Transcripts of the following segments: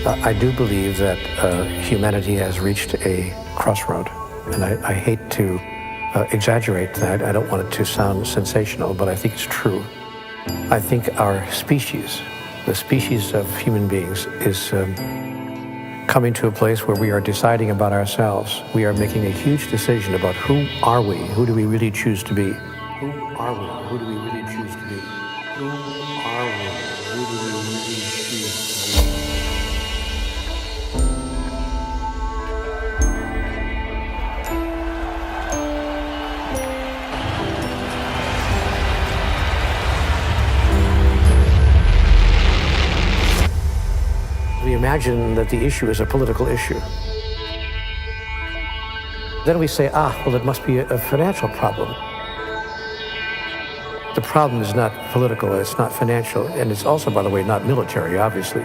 I do believe that humanity has reached a crossroad, and I hate to exaggerate that. I don't want it to sound sensational, but I think it's true. I think our species, the species of human beings, is coming to a place where we are deciding about ourselves. We are making a huge decision about who are we, who do we really choose to be. Who are we? Who do we really choose to be? Who are we? Who do we really choose to be? We imagine that the issue is a political issue. Then we say, well, it must be a financial problem. The problem is not political, it's not financial, and it's also, by the way, not military, obviously.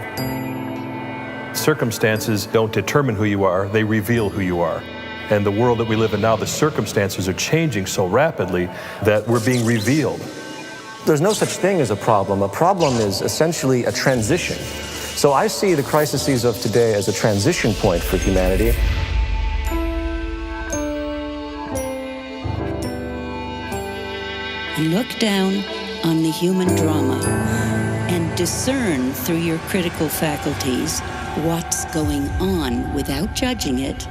Circumstances don't determine who you are, they reveal who you are. And the world that we live in now, the circumstances are changing so rapidly that we're being revealed. There's no such thing as a problem. A problem is essentially a transition. So I see the crises of today as a transition point for humanity. Look down on the human drama and discern through your critical faculties what's going on without judging it.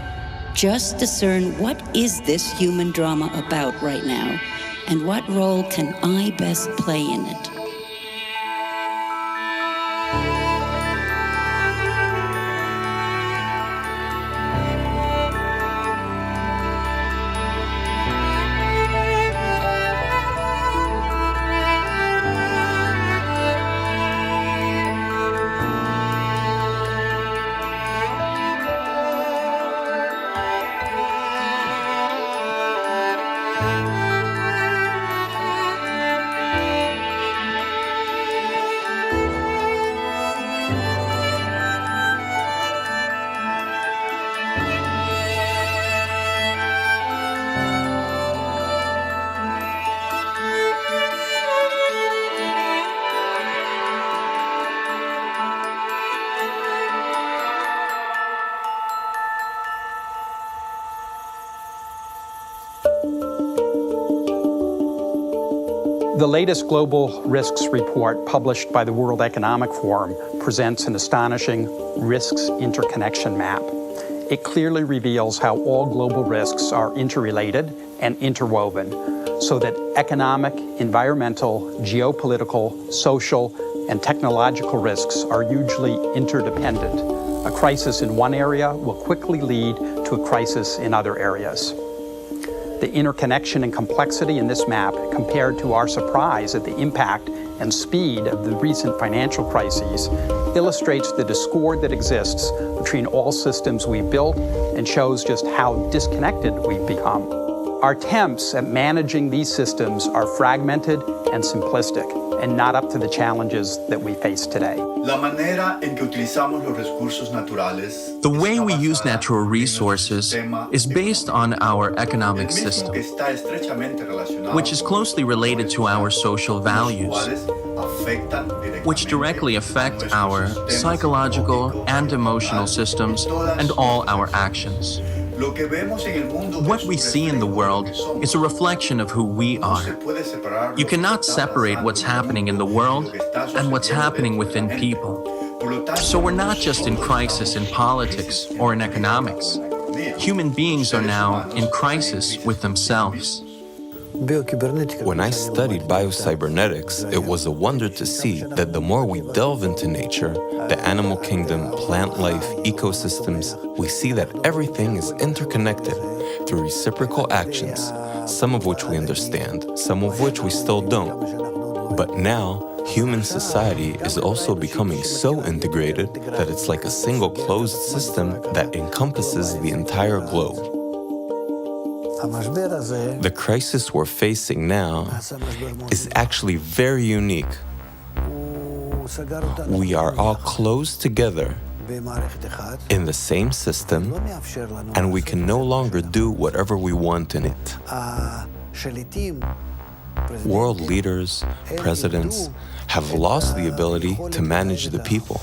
Just discern what is this human drama about right now, and what role can I best play in it. The latest Global Risks Report published by the World Economic Forum presents an astonishing risks interconnection map. It clearly reveals how all global risks are interrelated and interwoven, so that economic, environmental, geopolitical, social, and technological risks are hugely interdependent. A crisis in one area will quickly lead to a crisis in other areas. The interconnection and complexity in this map, compared to our surprise at the impact and speed of the recent financial crises, illustrates the discord that exists between all systems we've built and shows just how disconnected we've become. Our attempts at managing these systems are fragmented and simplistic, and not up to the challenges that we face today. The way we use natural resources is based on our economic system, which is closely related to our social values, which directly affect our psychological and emotional systems and all our actions. What we see in the world is a reflection of who we are. You cannot separate what's happening in the world and what's happening within people. So we're not just in crisis in politics or in economics. Human beings are now in crisis with themselves. When I studied biocybernetics, it was a wonder to see that the more we delve into nature, the animal kingdom, plant life, ecosystems, we see that everything is interconnected through reciprocal actions, some of which we understand, some of which we still don't. But now, human society is also becoming so integrated that it's like a single closed system that encompasses the entire globe. The crisis we're facing now is actually very unique. We are all closed together in the same system, and we can no longer do whatever we want in it. World leaders, presidents, have lost the ability to manage the people.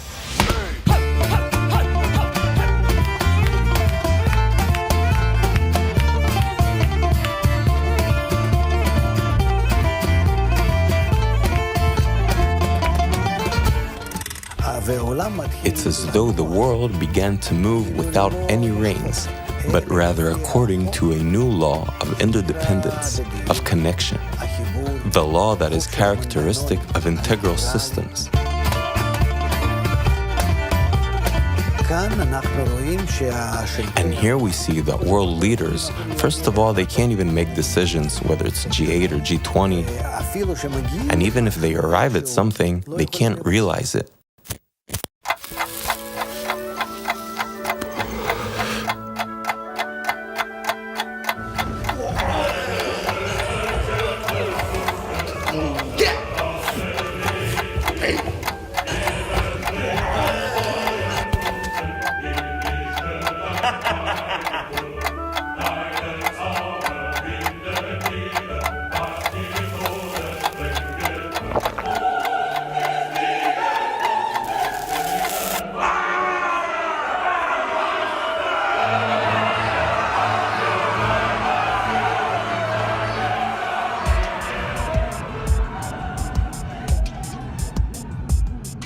It's as though the world began to move without any reins, but rather according to a new law of interdependence, of connection, the law that is characteristic of integral systems. And here we see that world leaders, first of all, they can't even make decisions, whether it's G8 or G20. And even if they arrive at something, they can't realize it.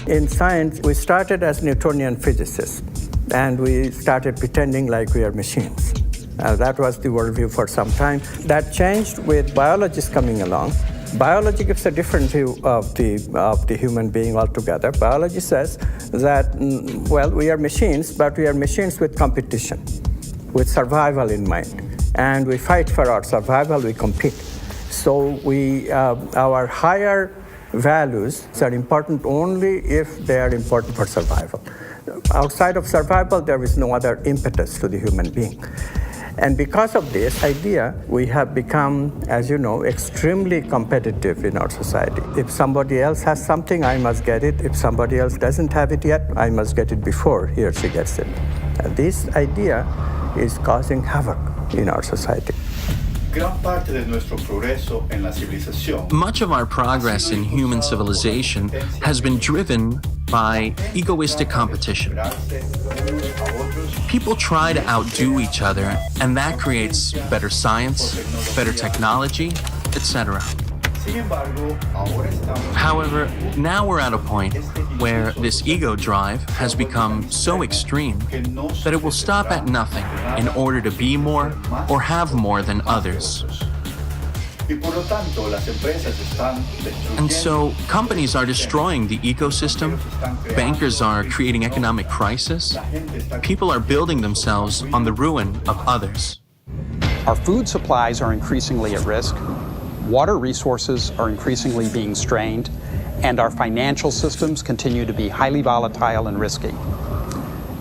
In science, we started as Newtonian physicists, and we started pretending like we are machines. That was the worldview for some time. That changed with biologists coming along. Biology gives a different view of the human being altogether. Biology says that, well, we are machines, but we are machines with competition, with survival in mind. And we fight for our survival, we compete. So our higher values are important only if they are important for survival. Outside of survival, there is no other impetus to the human being. And because of this idea, we have become, as you know, extremely competitive in our society. If somebody else has something, I must get it. If somebody else doesn't have it yet, I must get it before he or she gets it. And this idea is causing havoc in our society. Much of our progress in human civilization has been driven by egoistic competition. People try to outdo each other, and that creates better science, better technology, etc. However, now we're at a point where this ego drive has become so extreme that it will stop at nothing in order to be more or have more than others. And so companies are destroying the ecosystem, bankers are creating economic crisis, people are building themselves on the ruin of others. Our food supplies are increasingly at risk, water resources are increasingly being strained, and our financial systems continue to be highly volatile and risky.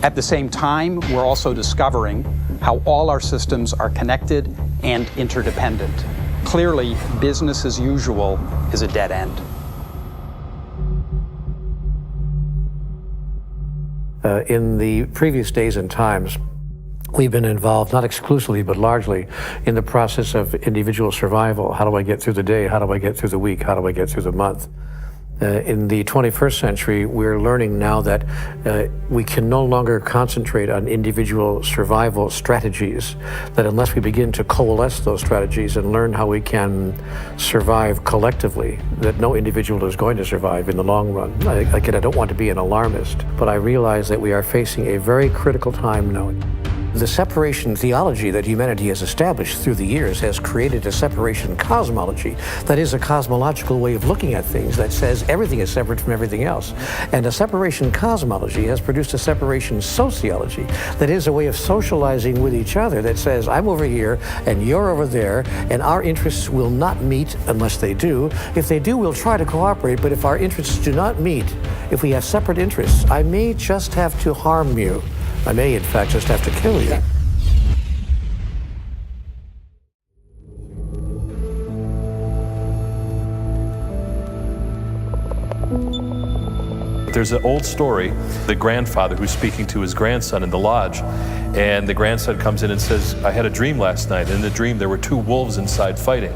At the same time, we're also discovering how all our systems are connected and interdependent. Clearly, business as usual is a dead end. In the previous days and times, we've been involved, not exclusively, but largely, in the process of individual survival. How do I get through the day? How do I get through the week? How do I get through the month? In the 21st century, we're learning now that we can no longer concentrate on individual survival strategies, that unless we begin to coalesce those strategies and learn how we can survive collectively, that no individual is going to survive in the long run. Again, I don't want to be an alarmist, but I realize that we are facing a very critical time now. The separation theology that humanity has established through the years has created a separation cosmology. That is a cosmological way of looking at things that says everything is separate from everything else. And a separation cosmology has produced a separation sociology. That is a way of socializing with each other that says, I'm over here and you're over there, and our interests will not meet unless they do. If they do, we'll try to cooperate, but if our interests do not meet, if we have separate interests, I may just have to harm you. I may, in fact, just have to kill you. There's an old story, the grandfather who's speaking to his grandson in the lodge, and the grandson comes in and says, I had a dream last night. In the dream, there were two wolves inside fighting,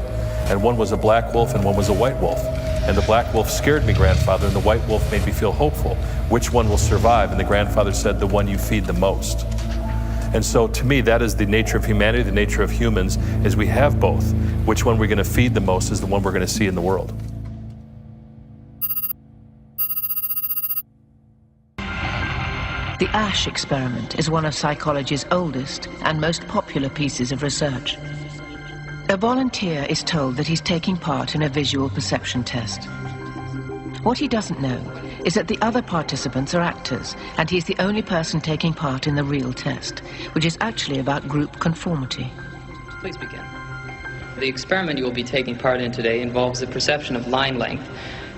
and one was a black wolf and one was a white wolf. And the black wolf scared me, grandfather, and the white wolf made me feel hopeful. Which one will survive? And the grandfather said, the one you feed the most. And so to me, that is the nature of humanity, the nature of humans, is we have both. Which one we're going to feed the most is the one we're going to see in the world. The Asch experiment is one of psychology's oldest and most popular pieces of research. A volunteer is told that he's taking part in a visual perception test. What he doesn't know is that the other participants are actors, and he's the only person taking part in the real test, which is actually about group conformity. Please begin. The experiment you will be taking part in today involves the perception of line length.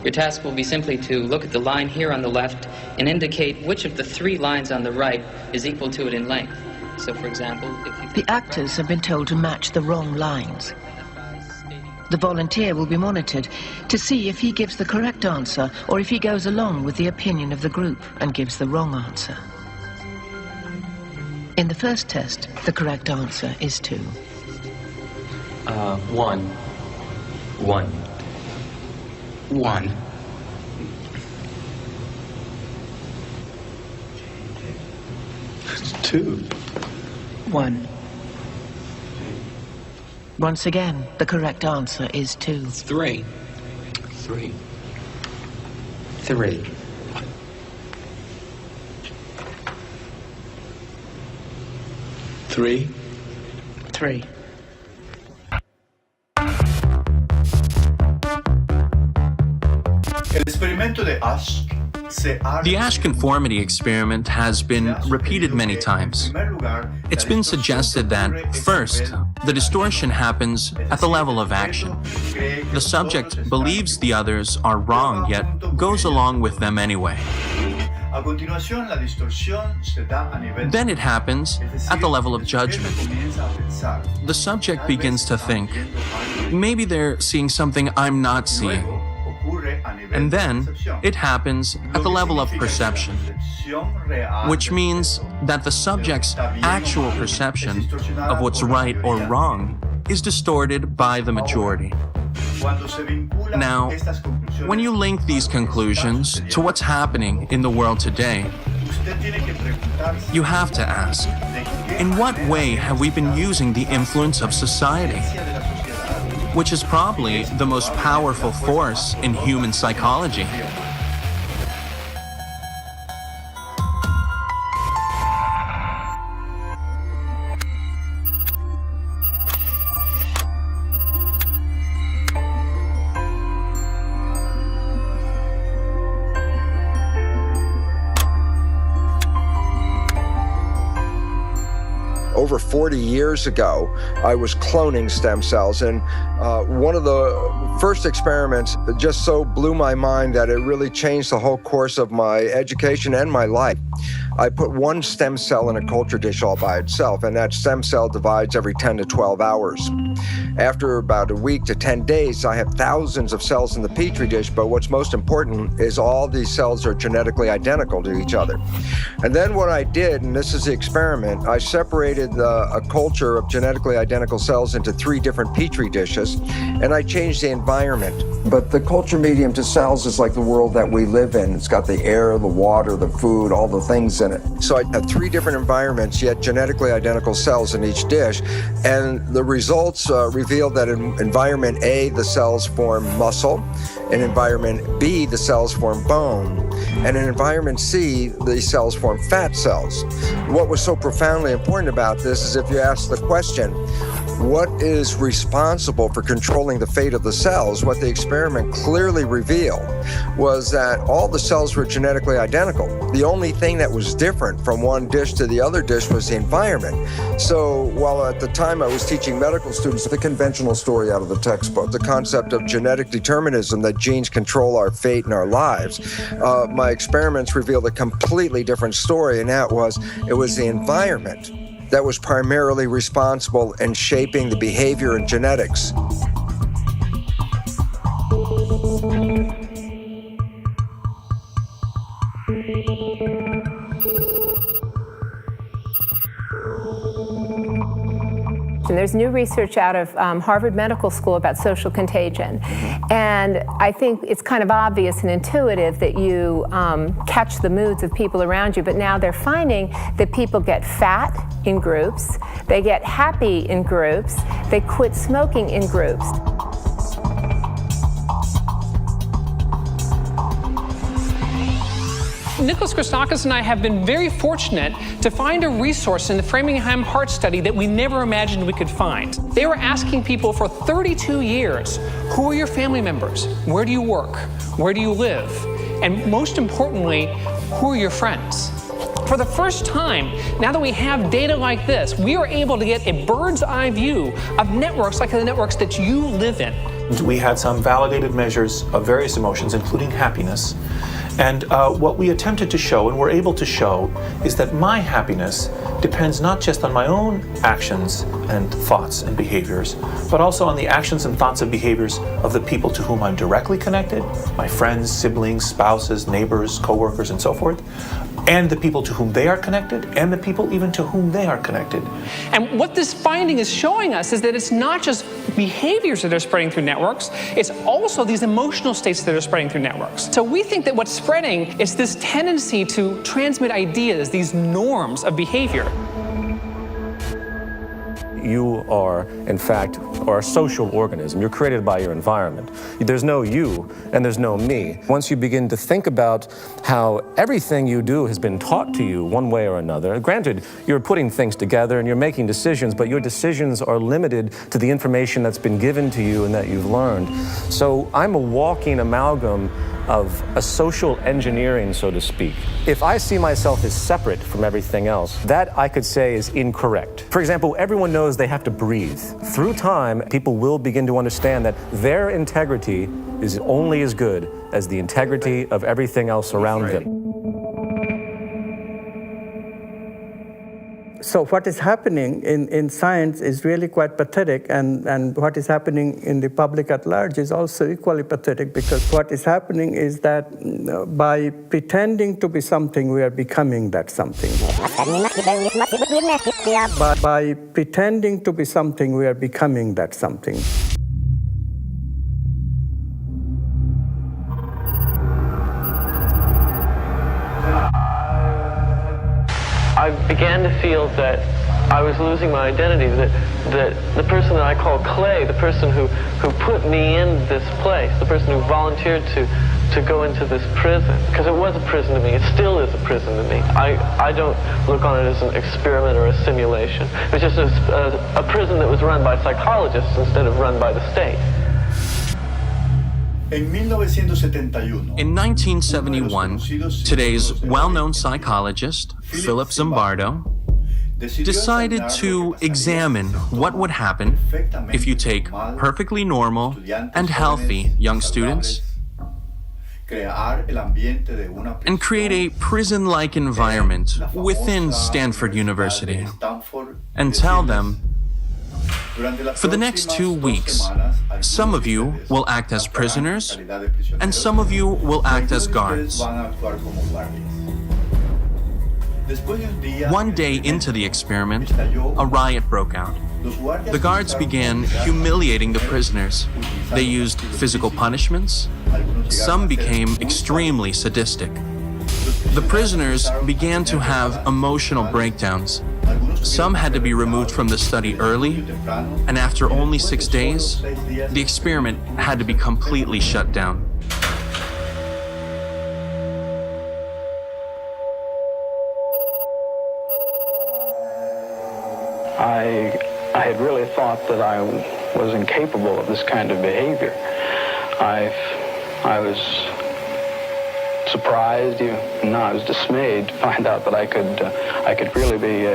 Your task will be simply to look at the line here on the left and indicate which of the 3 lines on the right is equal to it in length. So, for example, if you... The actors have been told to match the wrong lines. The volunteer will be monitored to see if he gives the correct answer or if he goes along with the opinion of the group and gives the wrong answer. In the first test, the correct answer is 2. 1. 1. 1. 2. 1. Once again, the correct answer is 2. 3. 3. 3. 3. 3. The Asch conformity experiment has been repeated many times. It's been suggested that, first, the distortion happens at the level of action. The subject believes the others are wrong, yet goes along with them anyway. Then it happens at the level of judgment. The subject begins to think, maybe they're seeing something I'm not seeing. And then it happens at the level of perception, which means that the subject's actual perception of what's right or wrong is distorted by the majority. Now, when you link these conclusions to what's happening in the world today, you have to ask, in what way have we been using the influence of society? Which is probably the most powerful force in human psychology. Over 40 years ago, I was cloning stem cells, and one of the first experiments just so blew my mind that it really changed the whole course of my education and my life. I put one stem cell in a culture dish all by itself, and that stem cell divides every 10 to 12 hours. After about a week to 10 days, I have thousands of cells in the petri dish, but what's most important is all these cells are genetically identical to each other. And then what I did, and this is the experiment, I separated a culture of genetically identical cells into 3 different petri dishes, and I changed the environment. But the culture medium to cells is like the world that we live in. It's got the air, the water, the food, all the things in it. So I had 3 different environments, yet genetically identical cells in each dish, and the results revealed that in environment A, the cells form muscle, in environment B, the cells form bone, and in environment C, the cells form fat cells. What was so profoundly important about this is if you ask the question, what is responsible for controlling the fate of the cells? What the experiment clearly revealed was that all the cells were genetically identical. The only thing that was different from one dish to the other dish was the environment. So while at the time I was teaching medical students the conventional story out of the textbook, the concept of genetic determinism, that genes control our fate and our lives, my experiments revealed a completely different story, and that was, it was the environment that was primarily responsible in shaping the behavior and genetics. And there's new research out of Harvard Medical School about social contagion. And I think it's kind of obvious and intuitive that you catch the moods of people around you, but now they're finding that people get fat in groups, they get happy in groups, they quit smoking in groups. Nicholas Christakis and I have been very fortunate to find a resource in the Framingham Heart Study that we never imagined we could find. They were asking people for 32 years, who are your family members? Where do you work? Where do you live? And most importantly, who are your friends? For the first time, now that we have data like this, we are able to get a bird's eye view of networks like the networks that you live in. We had some validated measures of various emotions, including happiness. And what we attempted to show, and were able to show, is that my happiness depends not just on my own actions and thoughts and behaviors, but also on the actions and thoughts and behaviors of the people to whom I'm directly connected, my friends, siblings, spouses, neighbors, coworkers, and so forth, and the people to whom they are connected, and the people even to whom they are connected. And what this finding is showing us is that it's not just behaviors that are spreading through networks, it's also these emotional states that are spreading through networks. So we think that what's spreading is this tendency to transmit ideas, these norms of behavior. You are, in fact, a social organism. You're created by your environment. There's no you and there's no me. Once you begin to think about how everything you do has been taught to you one way or another, granted, you're putting things together and you're making decisions, but your decisions are limited to the information that's been given to you and that you've learned. So I'm a walking amalgam of a social engineering, so to speak. If I see myself as separate from everything else, that I could say is incorrect. For example, everyone knows they have to breathe. Through time, people will begin to understand that their integrity is only as good as the integrity of everything else around them. So what is happening in science is really quite pathetic, and what is happening in the public at large is also equally pathetic, because what is happening is that by pretending to be something, we are becoming that something. By pretending to be something, we are becoming that something. I began to feel that I was losing my identity, that the person that I call Clay, the person who put me in this place, the person who volunteered to go into this prison, because it was a prison to me, it still is a prison to me. I don't look on it as an experiment or a simulation. It was just a prison that was run by psychologists instead of run by the state. In 1971, today's well-known psychologist, Philip Zimbardo, decided to examine what would happen if you take perfectly normal and healthy young students and create a prison-like environment within Stanford University and tell them, for the next 2 weeks, some of you will act as prisoners, and some of you will act as guards. One day into the experiment, a riot broke out. The guards began humiliating the prisoners. They used physical punishments. Some became extremely sadistic. The prisoners began to have emotional breakdowns. Some had to be removed from the study early, and after only 6 days, the experiment had to be completely shut down. I had really thought that I was incapable of this kind of behavior. I was surprised, even I was dismayed to find out that I could really be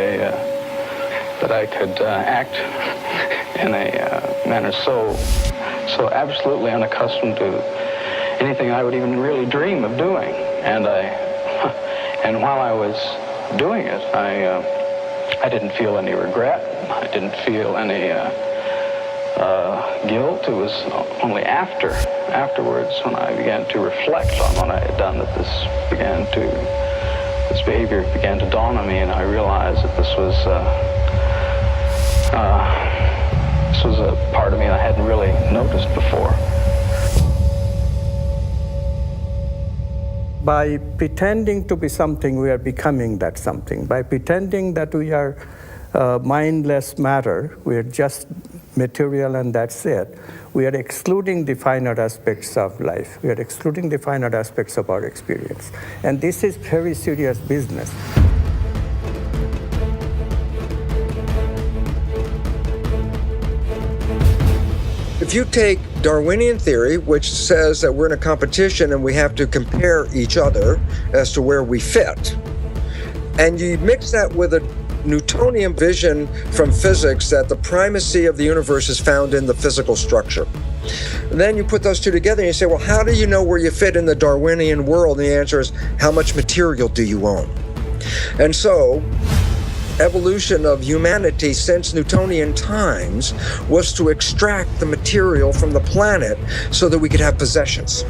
that I could act in a manner so absolutely unaccustomed to anything I would even really dream of doing. And while I was doing it, I didn't feel any regret. I didn't feel any guilt. It was only afterwards when I began to reflect on what I had done that this behavior began to dawn on me, and I realized that this was a part of me I hadn't really noticed before. By pretending to be something, we are becoming that something. By pretending that we are mindless matter, we are just material and that's it, we are excluding the finer aspects of life. We are excluding the finer aspects of our experience. And this is very serious business. If you take Darwinian theory, which says that we're in a competition and we have to compare each other as to where we fit, and you mix that with a Newtonian vision from physics that the primacy of the universe is found in the physical structure. And then you put those two together and you say, well, how do you know where you fit in the Darwinian world? And the answer is, how much material do you own? And so, evolution of humanity since Newtonian times was to extract the material from the planet so that we could have possessions.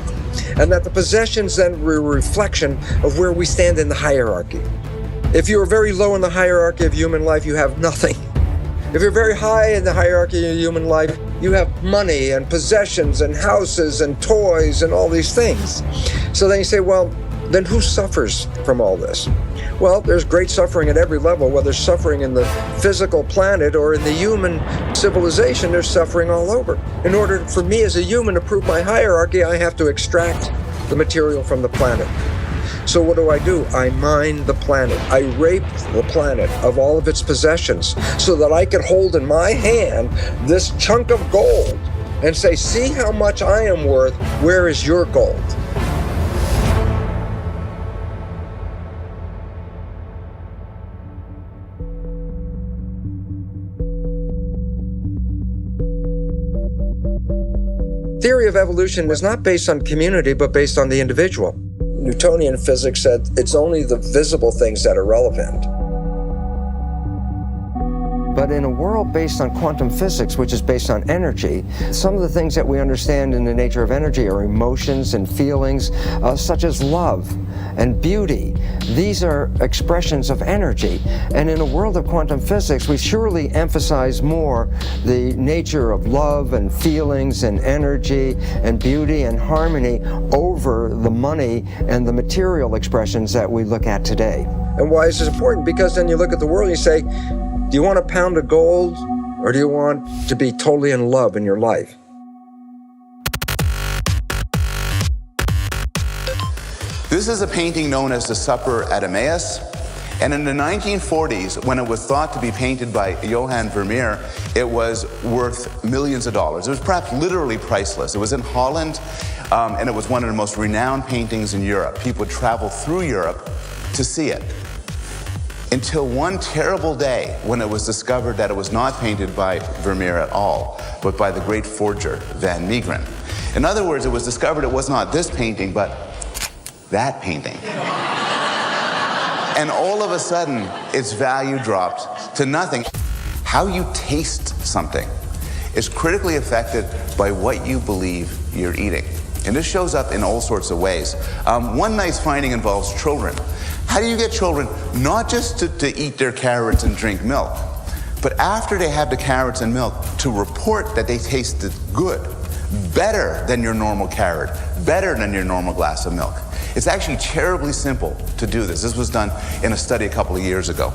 And that the possessions then were a reflection of where we stand in the hierarchy. If you're very low in the hierarchy of human life, you have nothing. If you're very high in the hierarchy of human life, you have money and possessions and houses and toys and all these things. So then you say, well, then who suffers from all this? Well, there's great suffering at every level, whether suffering in the physical planet or in the human civilization, there's suffering all over. In order for me as a human to prove my hierarchy, I have to extract the material from the planet. So what do? I mine the planet. I rape the planet of all of its possessions so that I could hold in my hand this chunk of gold and say, see how much I am worth, where is your gold? Theory of evolution is not based on community, but based on the individual. Newtonian physics said it's only the visible things that are relevant. But in a world based on quantum physics, which is based on energy, some of the things that we understand in the nature of energy are emotions and feelings, such as love and beauty. These are expressions of energy. And in a world of quantum physics, we surely emphasize more the nature of love and feelings and energy and beauty and harmony over the money and the material expressions that we look at today. And why is this important? Because then you look at the world and you say, do you want a pound of gold, or do you want to be totally in love in your life? This is a painting known as The Supper at Emmaus. And in the 1940s, when it was thought to be painted by Johann Vermeer, it was worth millions of dollars. It was perhaps literally priceless. It was in Holland, and it was one of the most renowned paintings in Europe. People would travel through Europe to see it. Until one terrible day when it was discovered that it was not painted by Vermeer at all, but by the great forger, Van Meegeren. In other words, it was discovered it was not this painting, but that painting. And all of a sudden, its value dropped to nothing. How you taste something is critically affected by what you believe you're eating. And this shows up in all sorts of ways. One nice finding involves children. How do you get children not just to eat their carrots and drink milk, but after they have the carrots and milk, to report that they tasted good, better than your normal carrot, better than your normal glass of milk? It's actually terribly simple to do this. This was done in a study a couple of years ago.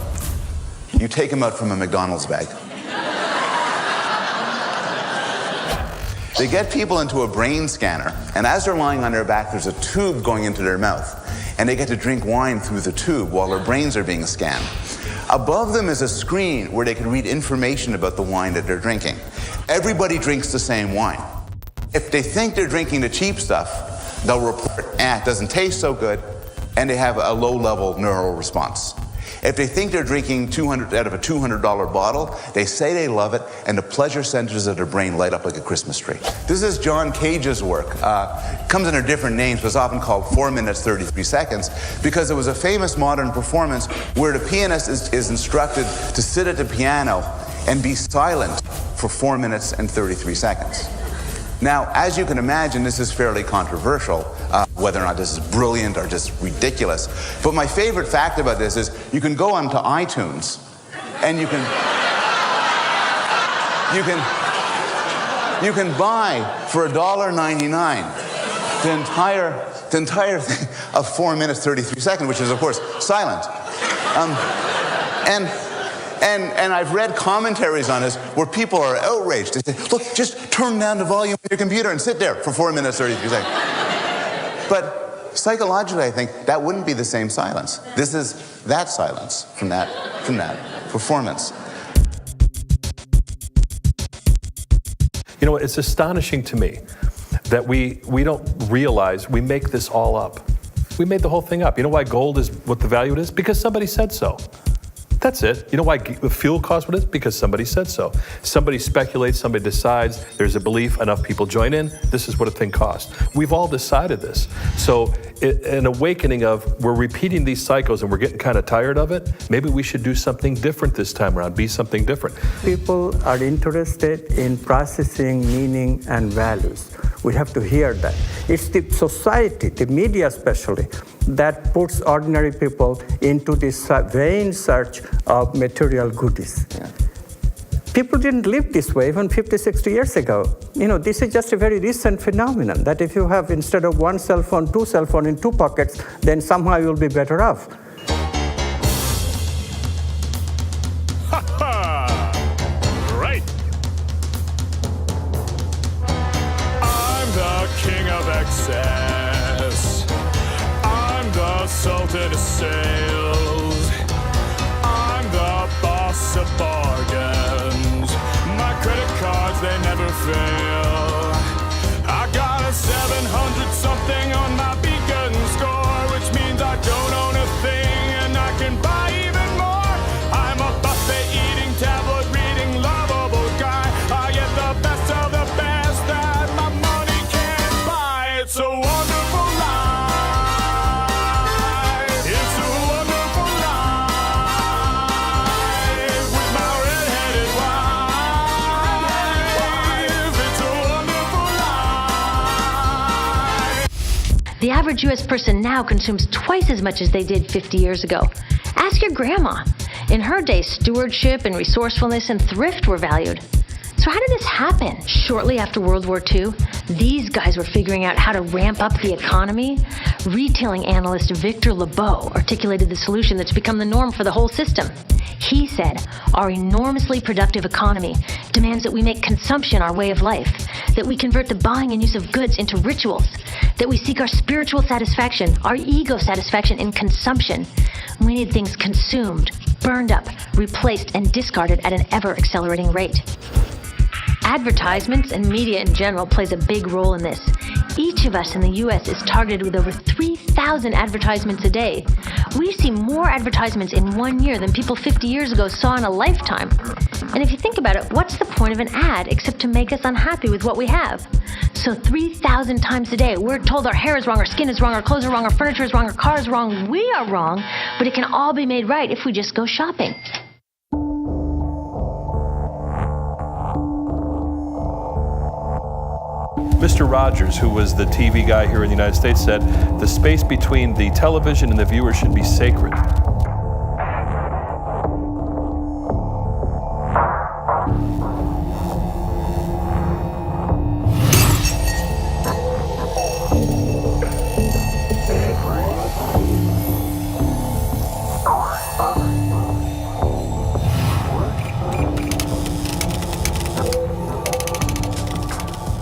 You take them out from a McDonald's bag. They get people into a brain scanner, and as they're lying on their back, there's a tube going into their mouth, and they get to drink wine through the tube while their brains are being scanned. Above them is a screen where they can read information about the wine that they're drinking. Everybody drinks the same wine. If they think they're drinking the cheap stuff, they'll report, it doesn't taste so good, and they have a low-level neural response. If they think they're drinking out of a $200 bottle, they say they love it, and the pleasure centers of their brain light up like a Christmas tree. This is John Cage's work. Comes under different names, but it's often called 4 minutes, 33 seconds, because it was a famous modern performance where the pianist is instructed to sit at the piano and be silent for 4 minutes and 33 seconds. Now, as you can imagine, this is fairly controversial, whether or not this is brilliant or just ridiculous. But my favorite fact about this is you can go onto iTunes and you can buy for $1.99 the entire thing of 4 minutes, 33 seconds, which is, of course, silent. And I've read commentaries on this where people are outraged. They say, look, just turn down the volume of your computer and sit there for 4 minutes, 33 seconds. But psychologically, I think that wouldn't be the same silence. This is that silence from that performance. You know, it's astonishing to me that we don't realize we make this all up. We made the whole thing up. You know why gold is what the value it is? Because somebody said so. That's it. You know why fuel costs what it is? Because somebody said so. Somebody speculates, somebody decides, there's a belief, enough people join in, this is what a thing costs. We've all decided this. So an awakening of, we're repeating these cycles and we're getting kind of tired of it, maybe we should do something different this time around, be something different. People are interested in processing meaning and values. We have to hear that. It's the society, the media especially, that puts ordinary people into this vain search of material goodies. Yeah. People didn't live this way even 50, 60 years ago. You know, this is just a very recent phenomenon, that if you have, instead of one cell phone, 2 cell phones in 2 pockets, then somehow you'll be better off. Right. I'm the king of excess. I'm the sultan of sales. I'm the boss of bargains. My credit cards, they never fail. I got a 700 something on my beacon score, which means I don't own a thing and I can buy even more. I'm a buffet eating, tablet reading, lovable guy. I get the best of the best that my money can't buy. It's a wonderful life. It's a wonderful life with my red-headed wife. It's a wonderful life. The average U.S. person now consumes twice as much as they did 50 years ago. Ask your grandma. In her day, stewardship and resourcefulness and thrift were valued. So how did this happen? Shortly after World War II, these guys were figuring out how to ramp up the economy. Retailing analyst Victor Lebeau articulated the solution that's become the norm for the whole system. He said, our enormously productive economy demands that we make consumption our way of life, that we convert the buying and use of goods into rituals, that we seek our spiritual satisfaction, our ego satisfaction in consumption. We need things consumed, burned up, replaced, and discarded at an ever-accelerating rate. Advertisements and media in general plays a big role in this. Each of us in the U.S. is targeted with over 3,000 advertisements a day. We see more advertisements in 1 year than people 50 years ago saw in a lifetime. And if you think about it, what's the point of an ad except to make us unhappy with what we have? So 3,000 times a day, we're told our hair is wrong, our skin is wrong, our clothes are wrong, our furniture is wrong, our car is wrong, we are wrong, but it can all be made right if we just go shopping. Mr. Rogers, who was the TV guy here in the United States, said, the space between the television and the viewer should be sacred.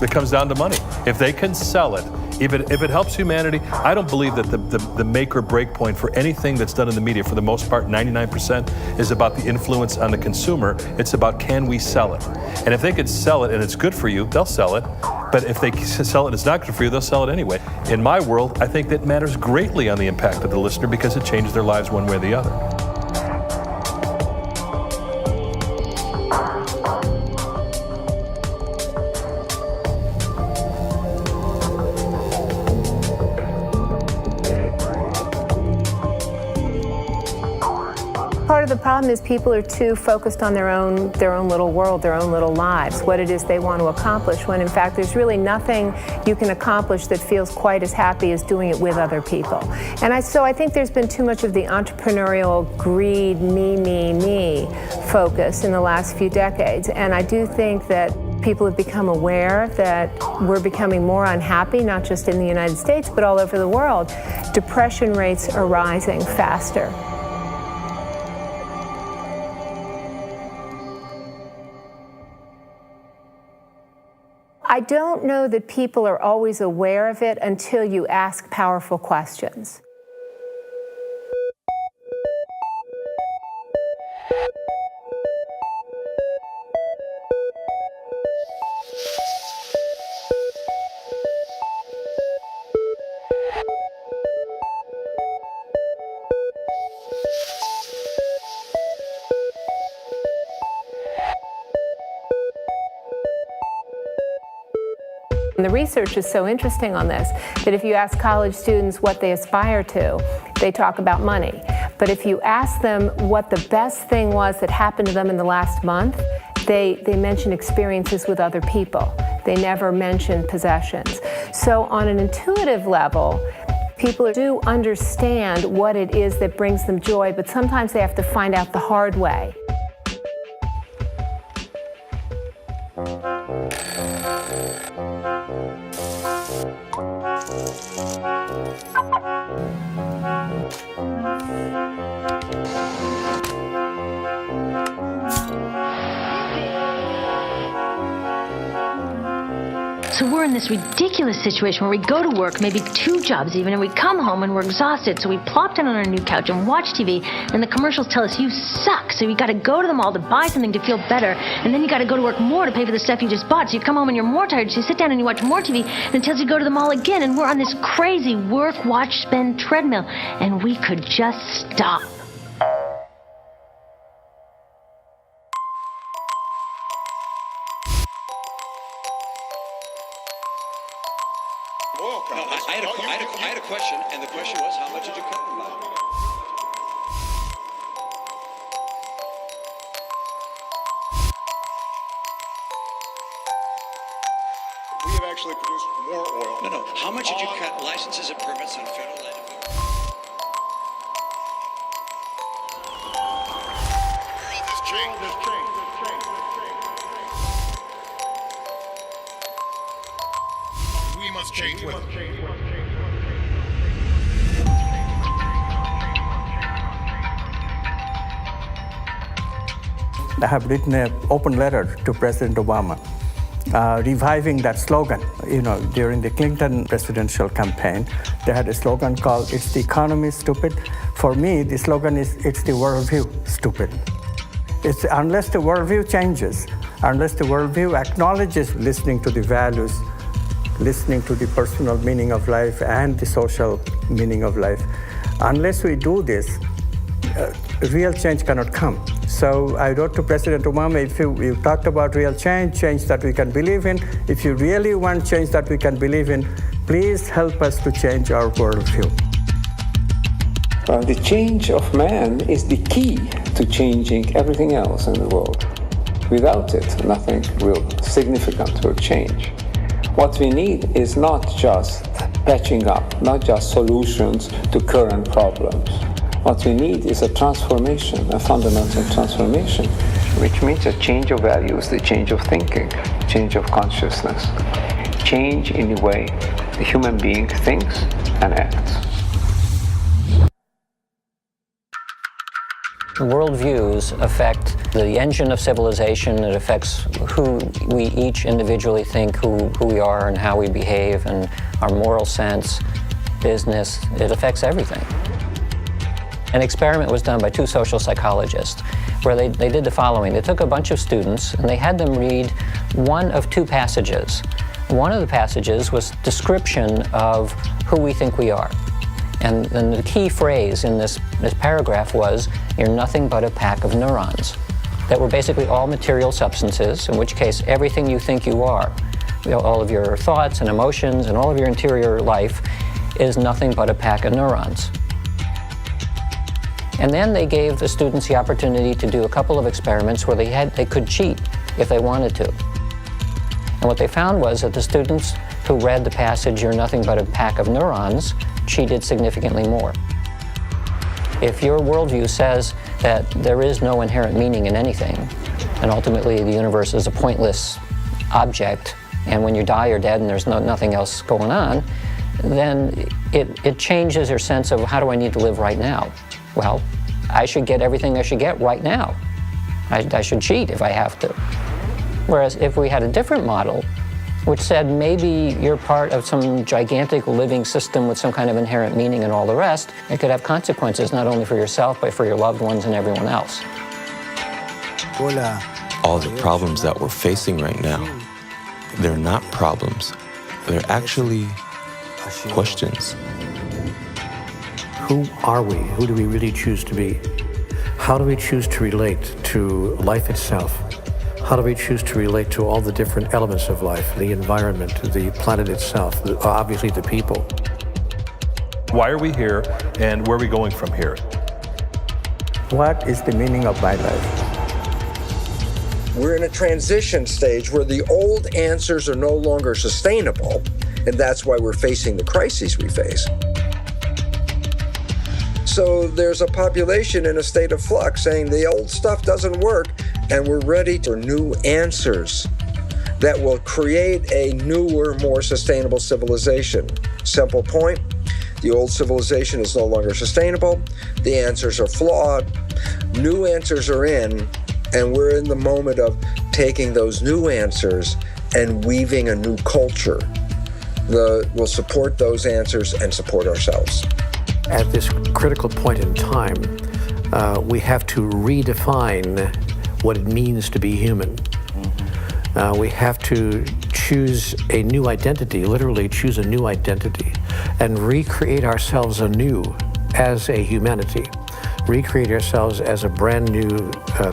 It comes down to money. If they can sell it, if it helps humanity, I don't believe that the make or break point for anything that's done in the media, for the most part, 99%, is about the influence on the consumer. It's about, can we sell it? And if they could sell it and it's good for you, they'll sell it. But if they sell it and it's not good for you, they'll sell it anyway. In my world, I think that matters greatly on the impact of the listener because it changes their lives one way or the other. Part of the problem is people are too focused on their own little world, their own little lives, what it is they want to accomplish, when in fact there's really nothing you can accomplish that feels quite as happy as doing it with other people. And so I think there's been too much of the entrepreneurial greed, me focus in the last few decades. And I do think that people have become aware that we're becoming more unhappy, not just in the United States, but all over the world. Depression rates are rising faster. I don't know that people are always aware of it until you ask powerful questions. And the research is so interesting on this that if you ask college students what they aspire to, they talk about money. But if you ask them what the best thing was that happened to them in the last month, they mention experiences with other people. They never mention possessions. So on an intuitive level, people do understand what it is that brings them joy, but sometimes they have to find out the hard way. So we're in this ridiculous situation where we go to work, maybe 2 jobs even, and we come home and we're exhausted, so we plop down on our new couch and watch TV, and the commercials tell us you suck, so you gotta go to the mall to buy something to feel better, and then you gotta go to work more to pay for the stuff you just bought, so you come home and you're more tired, so you sit down and you watch more TV, and it tells you to go to the mall again, and we're on this crazy work, watch, spend treadmill, and we could just stop. I had a question, and the question was, how much did you cut them by? We have actually produced more oil. No. How much did you cut licenses and permits on federal land? We must change with it. I have written an open letter to President Obama, reviving that slogan. You know, during the Clinton presidential campaign, they had a slogan called, "It's the economy, stupid." For me, the slogan is, "It's the worldview, stupid." It's unless the worldview changes, unless the worldview acknowledges listening to the values, listening to the personal meaning of life and the social meaning of life, unless we do this, real change cannot come. So I wrote to President Obama, if you talked about real change that we can believe in, if you really want change that we can believe in, please help us to change our worldview. The change of man is the key to changing everything else in the world. Without it, nothing real significant will change. What we need is not just patching up, not just solutions to current problems. What we need is a transformation, a fundamental transformation, which means a change of values, the change of thinking, change of consciousness, change in the way the human being thinks and acts. Worldviews affect the engine of civilization. It affects who we each individually think, who we are and how we behave, and our moral sense, business. It affects everything. An experiment was done by 2 social psychologists where they did the following. They took a bunch of students and they had them read one of 2 passages. One of the passages was description of who we think we are. And the key phrase in this paragraph was, "You're nothing but a pack of neurons," that were basically all material substances, in which case everything you think you are, all of your thoughts and emotions and all of your interior life is nothing but a pack of neurons. And then they gave the students the opportunity to do a couple of experiments where they could cheat if they wanted to. And what they found was that the students who read the passage, "You're nothing but a pack of neurons," cheated significantly more. If your worldview says that there is no inherent meaning in anything, and ultimately the universe is a pointless object, and when you die, you're dead and there's nothing else going on, then it changes your sense of, how do I need to live right now? Well, I should get everything I should get right now. I should cheat if I have to. Whereas if we had a different model, which said maybe you're part of some gigantic living system with some kind of inherent meaning and all the rest. It could have consequences not only for yourself, but for your loved ones and everyone else. All the problems that we're facing right now, they're not problems. They're actually questions. Who are we? Who do we really choose to be? How do we choose to relate to life itself? How do we choose to relate to all the different elements of life, the environment, the planet itself, obviously the people? Why are we here, and where are we going from here? What is the meaning of my life? We're in a transition stage where the old answers are no longer sustainable, and that's why we're facing the crises we face. So there's a population in a state of flux saying the old stuff doesn't work, and we're ready for new answers that will create a newer, more sustainable civilization. Simple point, the old civilization is no longer sustainable, the answers are flawed, new answers are in, and we're in the moment of taking those new answers and weaving a new culture that will support those answers and support ourselves. At this critical point in time, we have to redefine what it means to be human. We have to choose a new identity, literally choose a new identity, and recreate ourselves anew as a humanity. Recreate ourselves as a brand new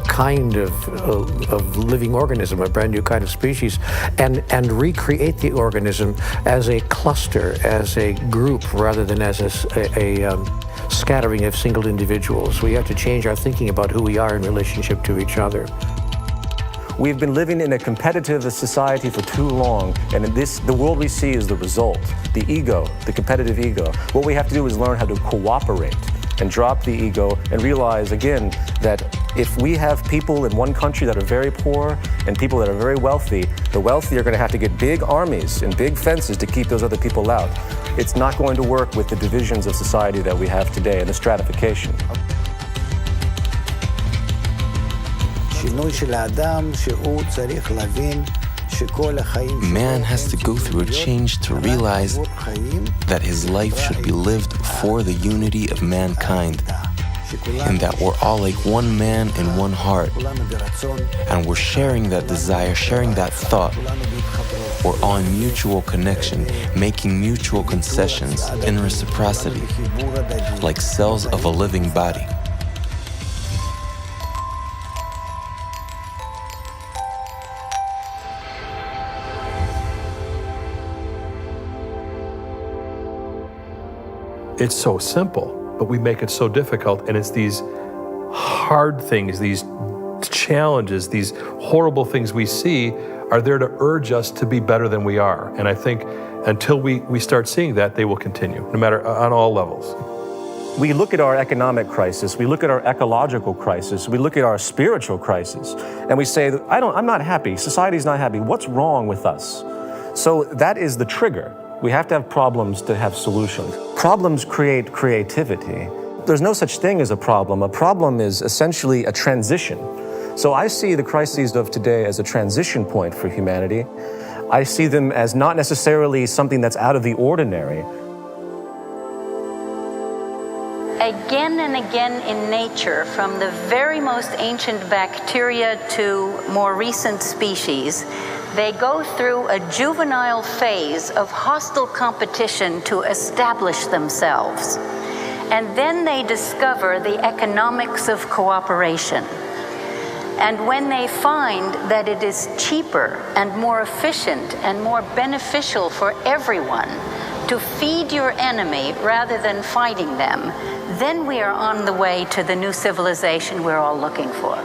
kind of living organism, a brand new kind of species, and recreate the organism as a cluster, as a group, rather than as a scattering of single individuals. We have to change our thinking about who we are in relationship to each other. We've been living in a competitive society for too long, and the world we see is the result. The ego, the competitive ego. What we have to do is learn how to cooperate and drop the ego and realize again that if we have people in one country that are very poor and people that are very wealthy, the wealthy are going to have to get big armies and big fences to keep those other people out. It's not going to work with the divisions of society that we have today and the stratification. Man has to go through a change to realize that his life should be lived for the unity of mankind, and that we're all like one man and one heart, and we're sharing that desire, sharing that thought. We're on mutual connection, making mutual concessions in reciprocity, like cells of a living body. It's so simple, but we make it so difficult, and it's these hard things, these challenges, these horrible things we see are there to urge us to be better than we are. And I think until we start seeing that, they will continue, no matter on all levels. We look at our economic crisis, we look at our ecological crisis, we look at our spiritual crisis, and we say, I'm not happy, society's not happy, what's wrong with us? So that is the trigger. We have to have problems to have solutions. Problems create creativity. There's no such thing as a problem. A problem is essentially a transition. So I see the crises of today as a transition point for humanity. I see them as not necessarily something that's out of the ordinary. Again and again in nature, from the very most ancient bacteria to more recent species, they go through a juvenile phase of hostile competition to establish themselves. And then they discover the economics of cooperation. And when they find that it is cheaper and more efficient and more beneficial for everyone to feed your enemy rather than fighting them, then we are on the way to the new civilization we're all looking for.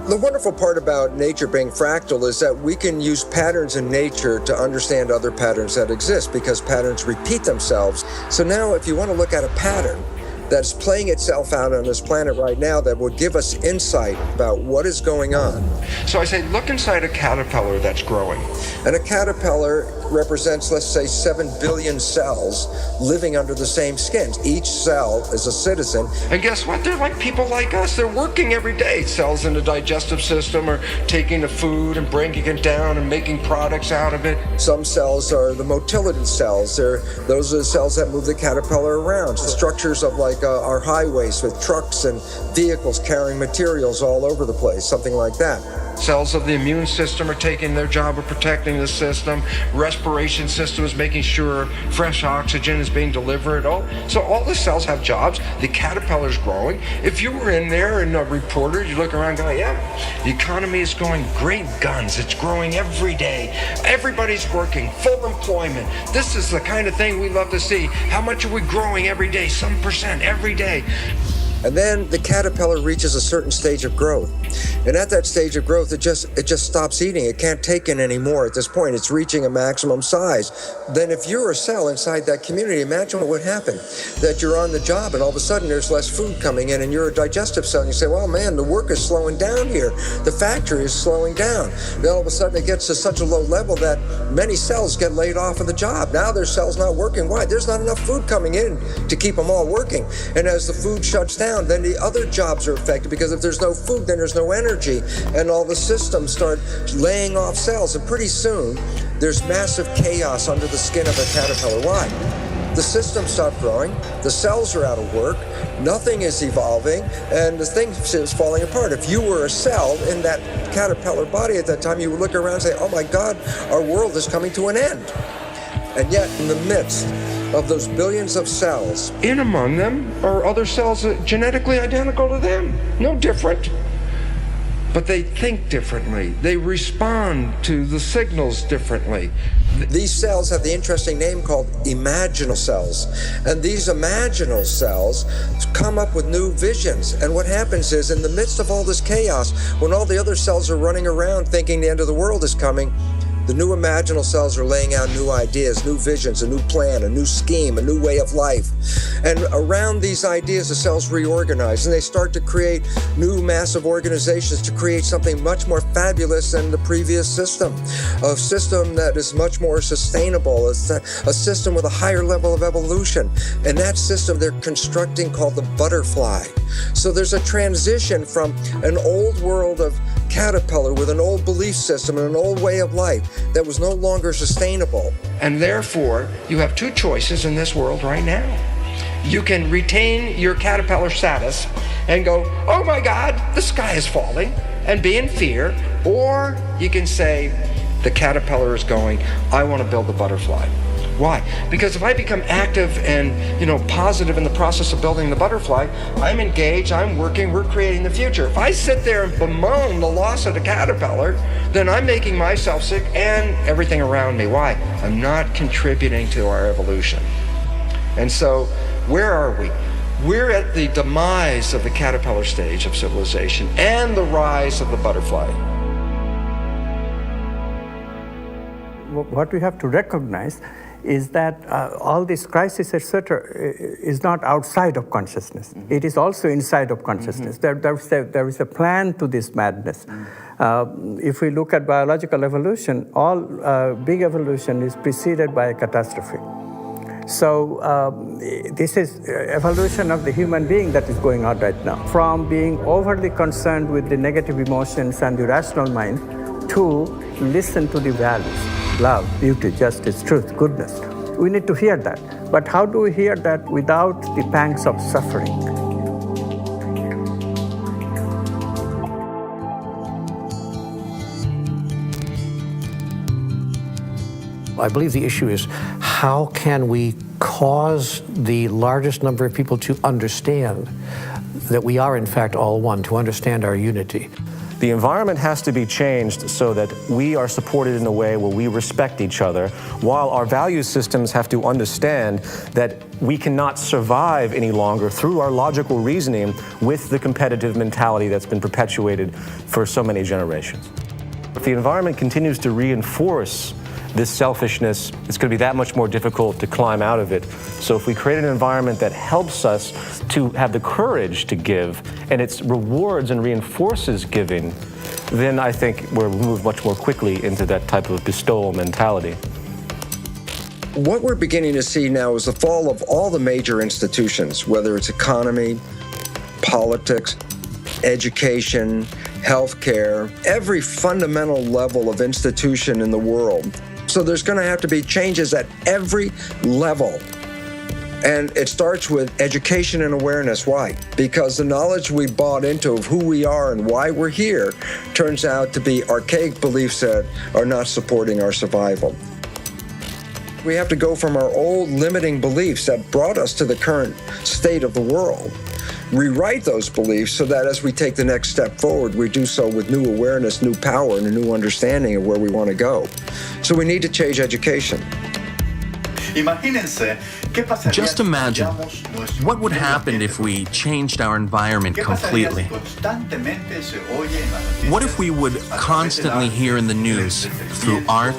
The wonderful part about nature being fractal is that we can use patterns in nature to understand other patterns that exist, because patterns repeat themselves. So now if you want to look at a pattern that's playing itself out on this planet right now that will give us insight about what is going on. So I say, look inside a caterpillar that's growing. And a caterpillar represents, let's say, 7 billion cells living under the same skin. Each cell is a citizen. And guess what? They're like people like us. They're working every day. Cells in the digestive system are taking the food and breaking it down and making products out of it. Some cells are the motility cells. Those are the cells that move the caterpillar around. The structures of like our highways with trucks and vehicles carrying materials all over the place, something like that. Cells of the immune system are taking their job of protecting the system. Respiration system is making sure fresh oxygen is being delivered. So all the cells have jobs. The caterpillar's growing. If you were in there and a reporter, you look around going, yeah, the economy is going great guns. It's growing every day. Everybody's working, full employment. This is the kind of thing we love to see. How much are we growing every day? Some percent every day. And then the caterpillar reaches a certain stage of growth. And at that stage of growth, it just stops eating. It can't take in anymore at this point. It's reaching a maximum size. Then if you're a cell inside that community, imagine what would happen. That you're on the job and all of a sudden there's less food coming in and you're a digestive cell and you say, well, man, the work is slowing down here. The factory is slowing down. Then all of a sudden it gets to such a low level that many cells get laid off of the job. Now their cells not working. Why? There's not enough food coming in to keep them all working. And as the food shuts down, then the other jobs are affected because if there's no food, then there's no energy, and all the systems start laying off cells, and pretty soon there's massive chaos under the skin of a caterpillar. Why? The systems stop growing, the cells are out of work, nothing is evolving, and the thing is falling apart. If you were a cell in that caterpillar body at that time, you would look around and say, oh my God, our world is coming to an end. And yet, in the midst of those billions of cells, in among them are other cells genetically identical to them, no different. But they think differently. They respond to the signals differently. These cells have the interesting name called imaginal cells. And these imaginal cells come up with new visions. And what happens is, in the midst of all this chaos, when all the other cells are running around thinking the end of the world is coming, the new imaginal cells are laying out new ideas, new visions, a new plan, a new scheme, a new way of life. And around these ideas, the cells reorganize and they start to create new massive organizations to create something much more fabulous than the previous system. A system that is much more sustainable, a system with a higher level of evolution. And that system they're constructing called the butterfly. So there's a transition from an old world of caterpillar with an old belief system and an old way of life that was no longer sustainable. And therefore, you have two choices in this world right now. You can retain your caterpillar status and go, oh my God, the sky is falling, and be in fear. Or you can say, the caterpillar is going, I want to build the butterfly. Why? Because if I become active and, positive in the process of building the butterfly, I'm engaged, I'm working, we're creating the future. If I sit there and bemoan the loss of the caterpillar, then I'm making myself sick and everything around me. Why? I'm not contributing to our evolution. And so, where are we? We're at the demise of the caterpillar stage of civilization and the rise of the butterfly. What we have to recognize is that all this crisis, etc., is not outside of consciousness. Mm-hmm. It is also inside of consciousness. Mm-hmm. There is a plan to this madness. Mm-hmm. If we look at biological evolution, all big evolution is preceded by a catastrophe. So this is evolution of the human being that is going on right now. From being overly concerned with the negative emotions and the rational mind to listen to the values. Love, beauty, justice, truth, goodness. We need to hear that. But how do we hear that without the pangs of suffering? I believe the issue is how can we cause the largest number of people to understand that we are in fact all one, to understand our unity. The environment has to be changed so that we are supported in a way where we respect each other, while our value systems have to understand that we cannot survive any longer through our logical reasoning with the competitive mentality that's been perpetuated for so many generations. If the environment continues to reinforce this selfishness, it's going to be that much more difficult to climb out of it. So if we create an environment that helps us to have the courage to give, and it rewards and reinforces giving, then I think we'll move much more quickly into that type of bestowal mentality. What we're beginning to see now is the fall of all the major institutions, whether it's economy, politics, education, healthcare, every fundamental level of institution in the world. So there's going to have to be changes at every level. And it starts with education and awareness. Why? Because the knowledge we bought into of who we are and why we're here turns out to be archaic beliefs that are not supporting our survival. We have to go from our old limiting beliefs that brought us to the current state of the world, rewrite those beliefs so that as we take the next step forward, we do so with new awareness, new power, and a new understanding of where we want to go. So we need to change education. Just imagine, what would happen if we changed our environment completely? What if we would constantly hear in the news, through art,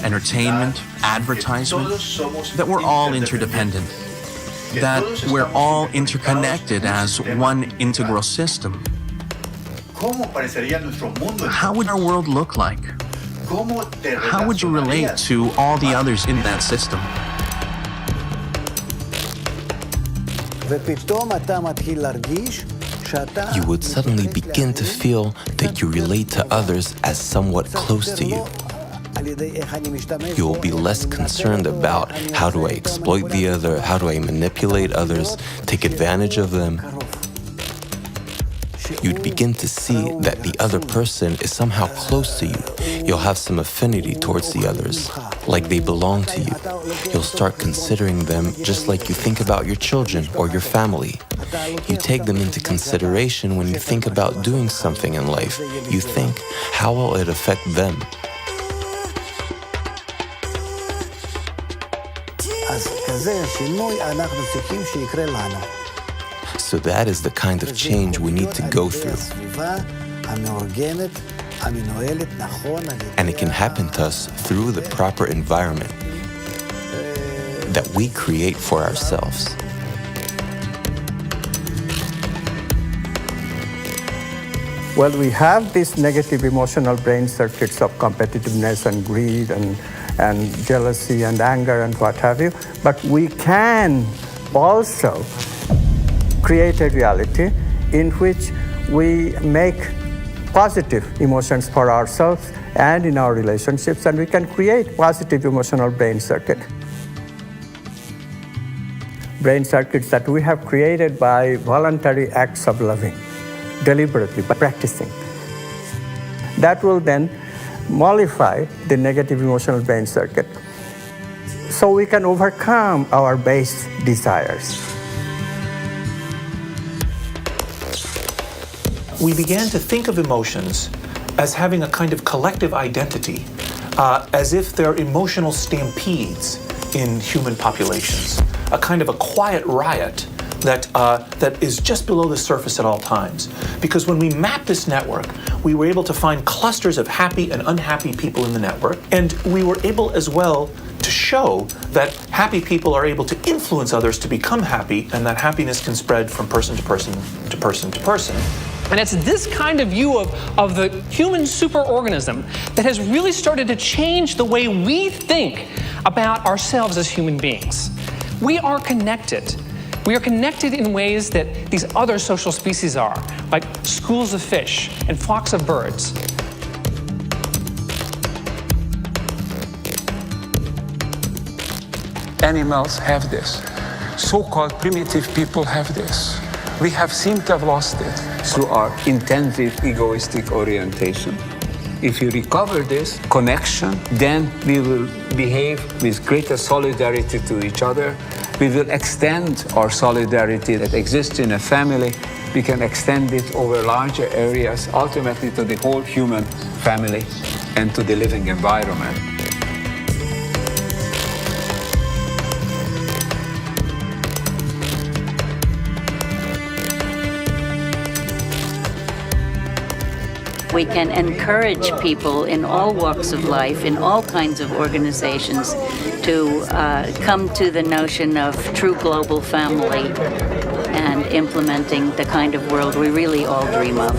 entertainment, advertisement, that we're all interdependent, that we're all interconnected as one integral system? How would our world look like? How would you relate to all the others in that system? You would suddenly begin to feel that you relate to others as somewhat close to you. You will be less concerned about how do I exploit the other, how do I manipulate others, take advantage of them. You'd begin to see that the other person is somehow close to you. You'll have some affinity towards the others, like they belong to you. You'll start considering them just like you think about your children or your family. You take them into consideration when you think about doing something in life. You think, how will it affect them? So that is the kind of change we need to go through. And it can happen to us through the proper environment that we create for ourselves. Well, we have these negative emotional brain circuits of competitiveness and greed and jealousy and anger and what have you, but we can also create a reality in which we make positive emotions for ourselves and in our relationships, and we can create positive emotional brain circuits that we have created by voluntary acts of loving, deliberately, by practicing. That will then mollify the negative emotional brain circuit so we can overcome our base desires. We began to think of emotions as having a kind of collective identity, as if they're emotional stampedes in human populations, a kind of a quiet riot that is just below the surface at all times. Because when we mapped this network, we were able to find clusters of happy and unhappy people in the network, and we were able as well to show that happy people are able to influence others to become happy, and that happiness can spread from person to person to person to person. And it's this kind of view of the human superorganism that has really started to change the way we think about ourselves as human beings. We are connected. We are connected in ways that these other social species are, like schools of fish and flocks of birds. Animals have this. So-called primitive people have this. We have seemed to have lost it through our intensive egoistic orientation. If you recover this connection, then we will behave with greater solidarity to each other. We will extend our solidarity that exists in a family. We can extend it over larger areas, ultimately to the whole human family and to the living environment. We can encourage people in all walks of life, in all kinds of organizations, to come to the notion of true global family and implementing the kind of world we really all dream of.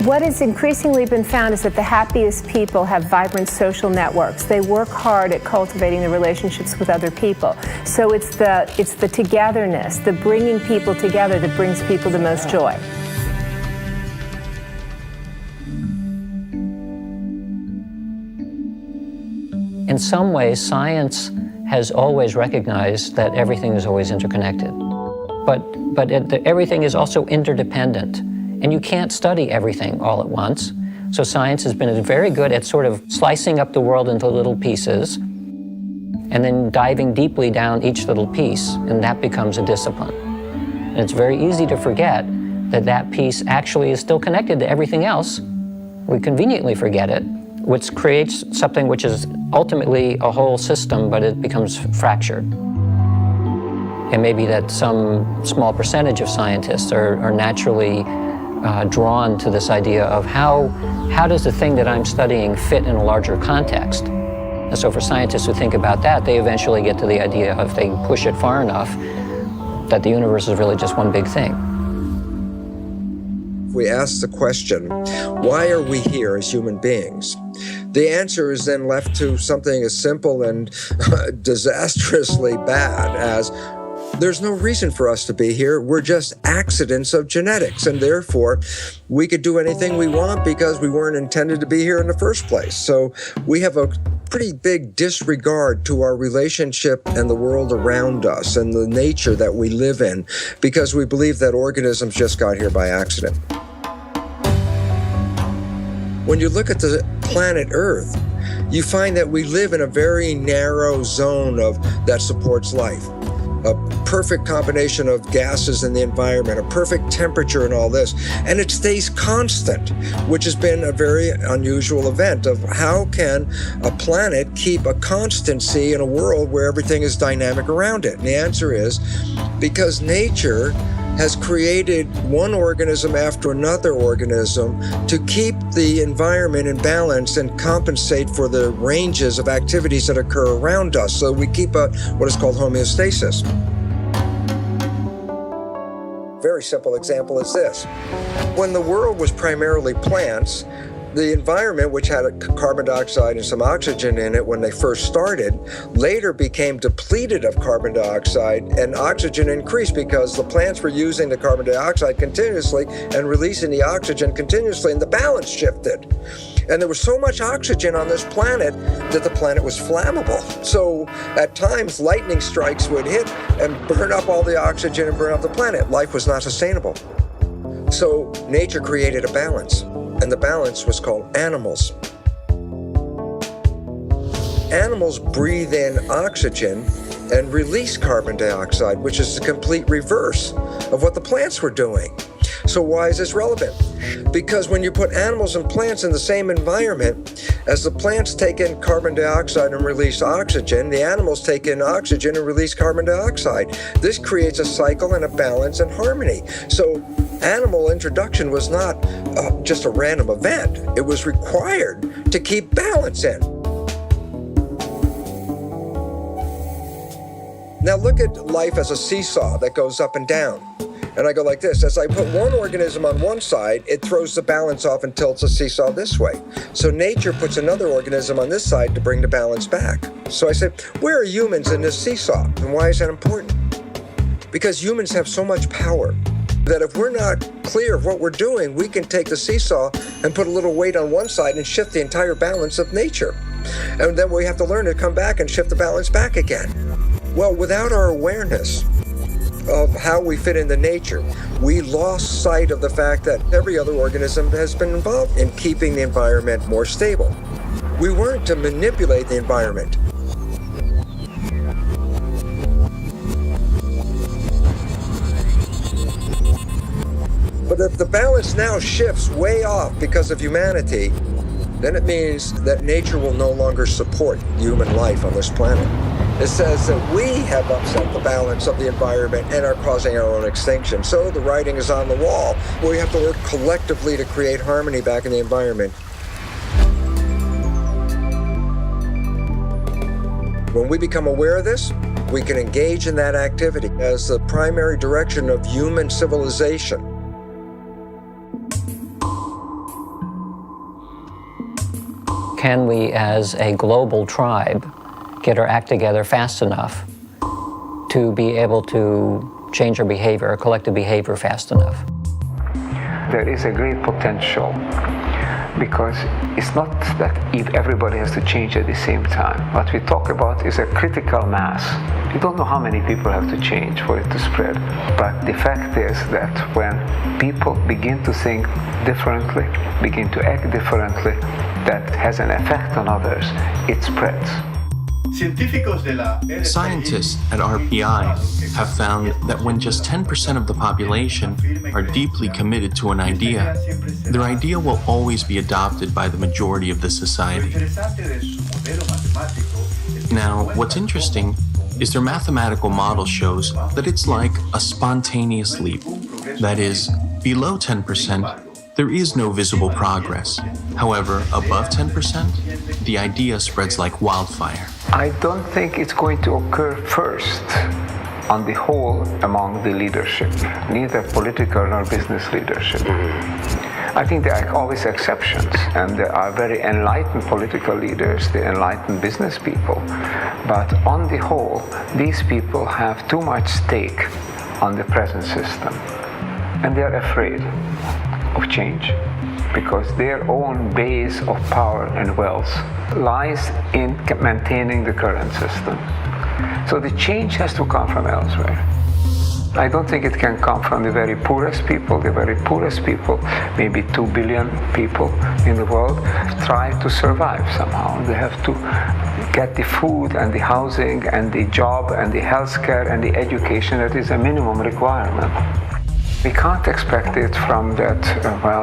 What has increasingly been found is that the happiest people have vibrant social networks. They work hard at cultivating the relationships with other people. So it's the togetherness, the bringing people together that brings people the most joy. In some ways, science has always recognized that everything is always interconnected. But everything is also interdependent. And you can't study everything all at once. So science has been very good at sort of slicing up the world into little pieces and then diving deeply down each little piece, and that becomes a discipline. And it's very easy to forget that that piece actually is still connected to everything else. We conveniently forget it, which creates something which is ultimately a whole system, but it becomes fractured. And maybe that some small percentage of scientists are naturally drawn to this idea of how does the thing that I'm studying fit in a larger context? And so for scientists who think about that, they eventually get to the idea of, if they push it far enough, that the universe is really just one big thing. We ask the question, why are we here as human beings? The answer is then left to something as simple and disastrously bad as, there's no reason for us to be here. We're just accidents of genetics, and therefore we could do anything we want because we weren't intended to be here in the first place. So we have a pretty big disregard to our relationship and the world around us and the nature that we live in, because we believe that organisms just got here by accident. When you look at the planet Earth, you find that we live in a very narrow zone that supports life. A perfect combination of gases in the environment, a perfect temperature and all this, and it stays constant, which has been a very unusual event of how can a planet keep a constancy in a world where everything is dynamic around it? And the answer is because nature has created one organism after another organism to keep the environment in balance and compensate for the ranges of activities that occur around us. So we keep what is called homeostasis. Very simple example is this. When the world was primarily plants, the environment, which had carbon dioxide and some oxygen in it when they first started, later became depleted of carbon dioxide, and oxygen increased because the plants were using the carbon dioxide continuously and releasing the oxygen continuously, and the balance shifted. And there was so much oxygen on this planet that the planet was flammable. So at times, lightning strikes would hit and burn up all the oxygen and burn up the planet. Life was not sustainable. So nature created a balance. And the balance was called animals. Animals breathe in oxygen and release carbon dioxide, which is the complete reverse of what the plants were doing. So why is this relevant? Because when you put animals and plants in the same environment, as the plants take in carbon dioxide and release oxygen, the animals take in oxygen and release carbon dioxide. This creates a cycle and a balance and harmony. So animal introduction was not just a random event. It was required to keep balance in. Now look at life as a seesaw that goes up and down. And I go like this. As I put one organism on one side, it throws the balance off and tilts the seesaw this way. So nature puts another organism on this side to bring the balance back. So I said, where are humans in this seesaw? And why is that important? Because humans have so much power that if we're not clear of what we're doing, we can take the seesaw and put a little weight on one side and shift the entire balance of nature. And then we have to learn to come back and shift the balance back again. Well, without our awareness of how we fit into nature, we lost sight of the fact that every other organism has been involved in keeping the environment more stable. We weren't to manipulate the environment. But if the balance now shifts way off because of humanity, then it means that nature will no longer support human life on this planet. It says that we have upset the balance of the environment and are causing our own extinction. So the writing is on the wall. We have to work collectively to create harmony back in the environment. When we become aware of this, we can engage in that activity as the primary direction of human civilization. can we, as a global tribe, get our act together fast enough to be able to change our behavior, our collective behavior fast enough? There is a great potential, because it's not that if everybody has to change at the same time. What we talk about is a critical mass. You don't know how many people have to change for it to spread. But the fact is that when people begin to think differently, begin to act differently, that has an effect on others, it spreads. Scientists at RPI have found that when just 10% of the population are deeply committed to an idea, their idea will always be adopted by the majority of the society. Now, what's interesting is their mathematical model shows that it's like a spontaneous leap. That is, below 10%, there is no visible progress. However, above 10%, the idea spreads like wildfire. I don't think it's going to occur first on the whole among the leadership, neither political nor business leadership. I think there are always exceptions, and there are very enlightened political leaders, the enlightened business people. But on the whole, these people have too much stake on the present system, and they are afraid of change, because their own base of power and wealth lies in maintaining the current system. So the change has to come from elsewhere. I don't think it can come from the very poorest people. The very poorest people, maybe 2 billion people in the world, try to survive somehow. They have to get the food and the housing and the job and the healthcare and the education that is a minimum requirement. We can't expect it from that,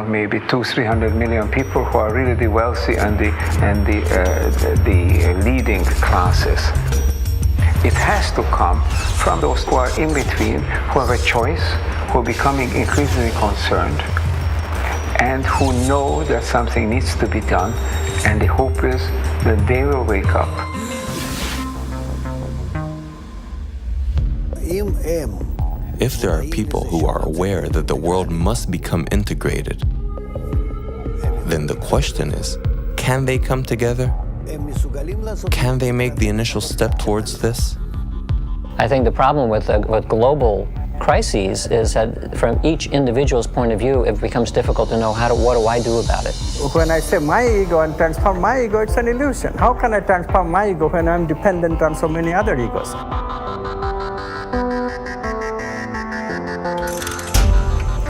maybe 200-300 million people who are really the wealthy and the leading classes. It has to come from those who are in between, who have a choice, who are becoming increasingly concerned, and who know that something needs to be done, and the hope is that they will wake up. If there are people who are aware that the world must become integrated, then the question is, can they come together? Can they make the initial step towards this? I think the problem with global crises is that from each individual's point of view, it becomes difficult to know what do I do about it. When I say my ego and transform my ego, it's an illusion. How can I transform my ego when I'm dependent on so many other egos?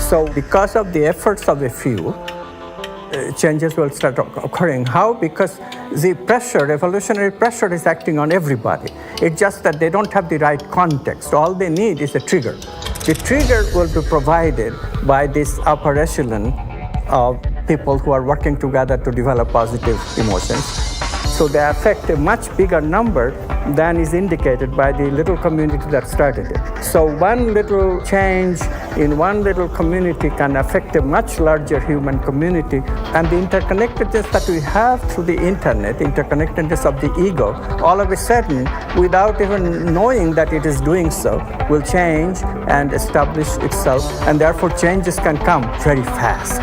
So because of the efforts of a few, changes will start occurring. How? Because the pressure, evolutionary pressure, is acting on everybody. It's just that they don't have the right context. All they need is a trigger. The trigger will be provided by this upper echelon of people who are working together to develop positive emotions. So they affect a much bigger number than is indicated by the little community that started it. So one little change in one little community can affect a much larger human community. And the interconnectedness that we have through the internet, interconnectedness of the ego, all of a sudden, without even knowing that it is doing so, will change and establish itself. And therefore changes can come very fast.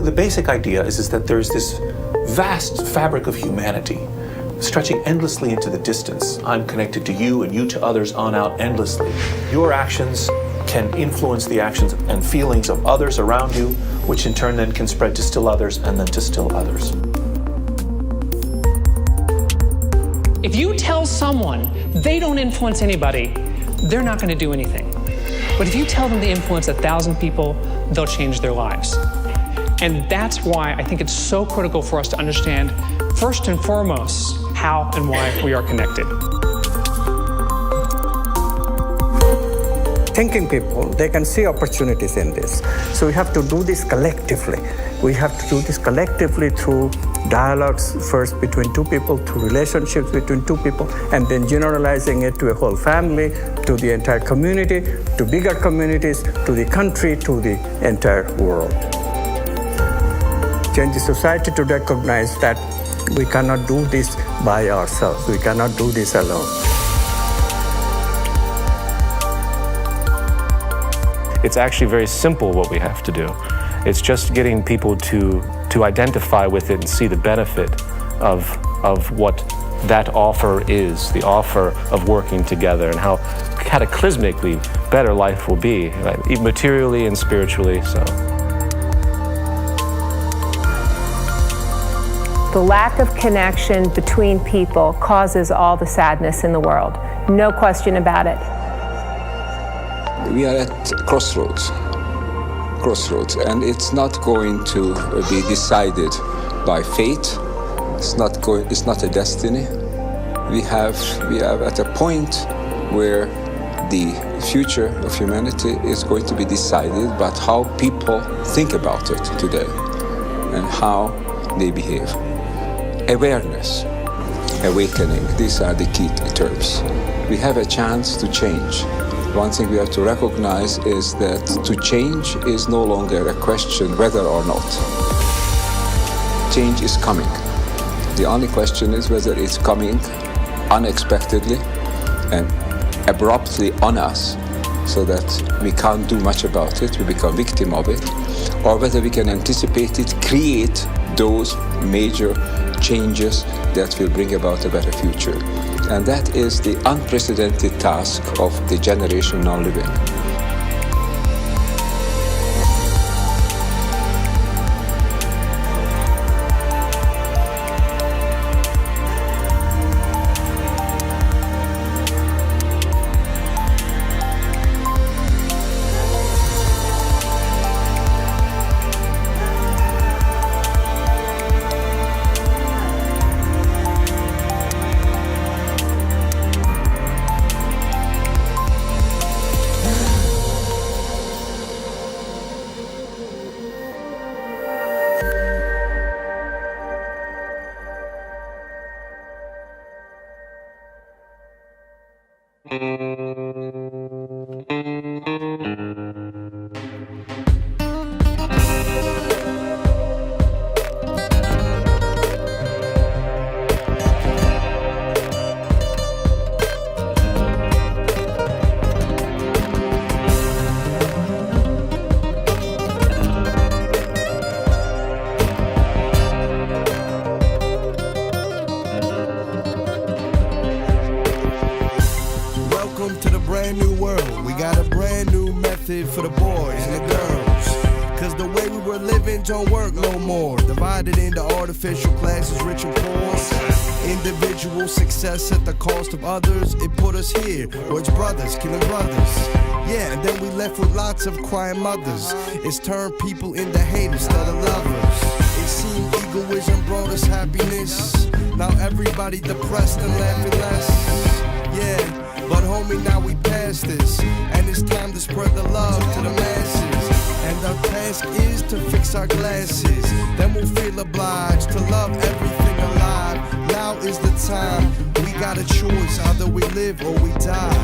The basic idea is that there's this vast fabric of humanity stretching endlessly into the distance. I'm connected to you and you to others on out endlessly. Your actions can influence the actions and feelings of others around you, which in turn then can spread to still others and then to still others. If you tell someone they don't influence anybody, they're not going to do anything. But if you tell them they influence 1,000 people, they'll change their lives. And that's why I think it's so critical for us to understand, first and foremost, how and why we are connected. Thinking people, they can see opportunities in this. So we have to do this collectively. We have to do this collectively through dialogues, first between two people, through relationships between two people, and then generalizing it to a whole family, to the entire community, to bigger communities, to the country, to the entire world. Change the society to recognize that we cannot do this by ourselves. We cannot do this alone. it's actually very simple what we have to do. It's just getting people to identify with it and see the benefit of what that offer is, the offer of working together, and how cataclysmically better life will be, right? Materially and spiritually. So. The lack of connection between people causes all the sadness in the world. No question about it. We are at crossroads, and it's not going to be decided by fate. It's not a destiny. We are at a point where the future of humanity is going to be decided by how people think about it today and how they behave. Awareness, awakening, these are the key terms. We have a chance to change. One thing we have to recognize is that to change is no longer a question whether or not. Change is coming. The only question is whether it's coming unexpectedly and abruptly on us so that we can't do much about it, we become victim of it, or whether we can anticipate it, create those major changes that will bring about a better future. And that is the unprecedented task of the generation now living. For the boys and the girls, cause the way we were living don't work no more. Divided into artificial classes, rich and poor. Individual success at the cost of others. It put us here, where it's brothers killing brothers. Yeah, and then we left with lots of crying mothers. It's turned people into haters instead of lovers. It seemed egoism brought us happiness. Now everybody depressed and laughing less. Yeah. But homie, now we past this, and it's time to spread the love to the masses. And our task is to fix our glasses. Then we'll feel obliged to love everything alive. Now is the time. We got a choice, either we live or we die.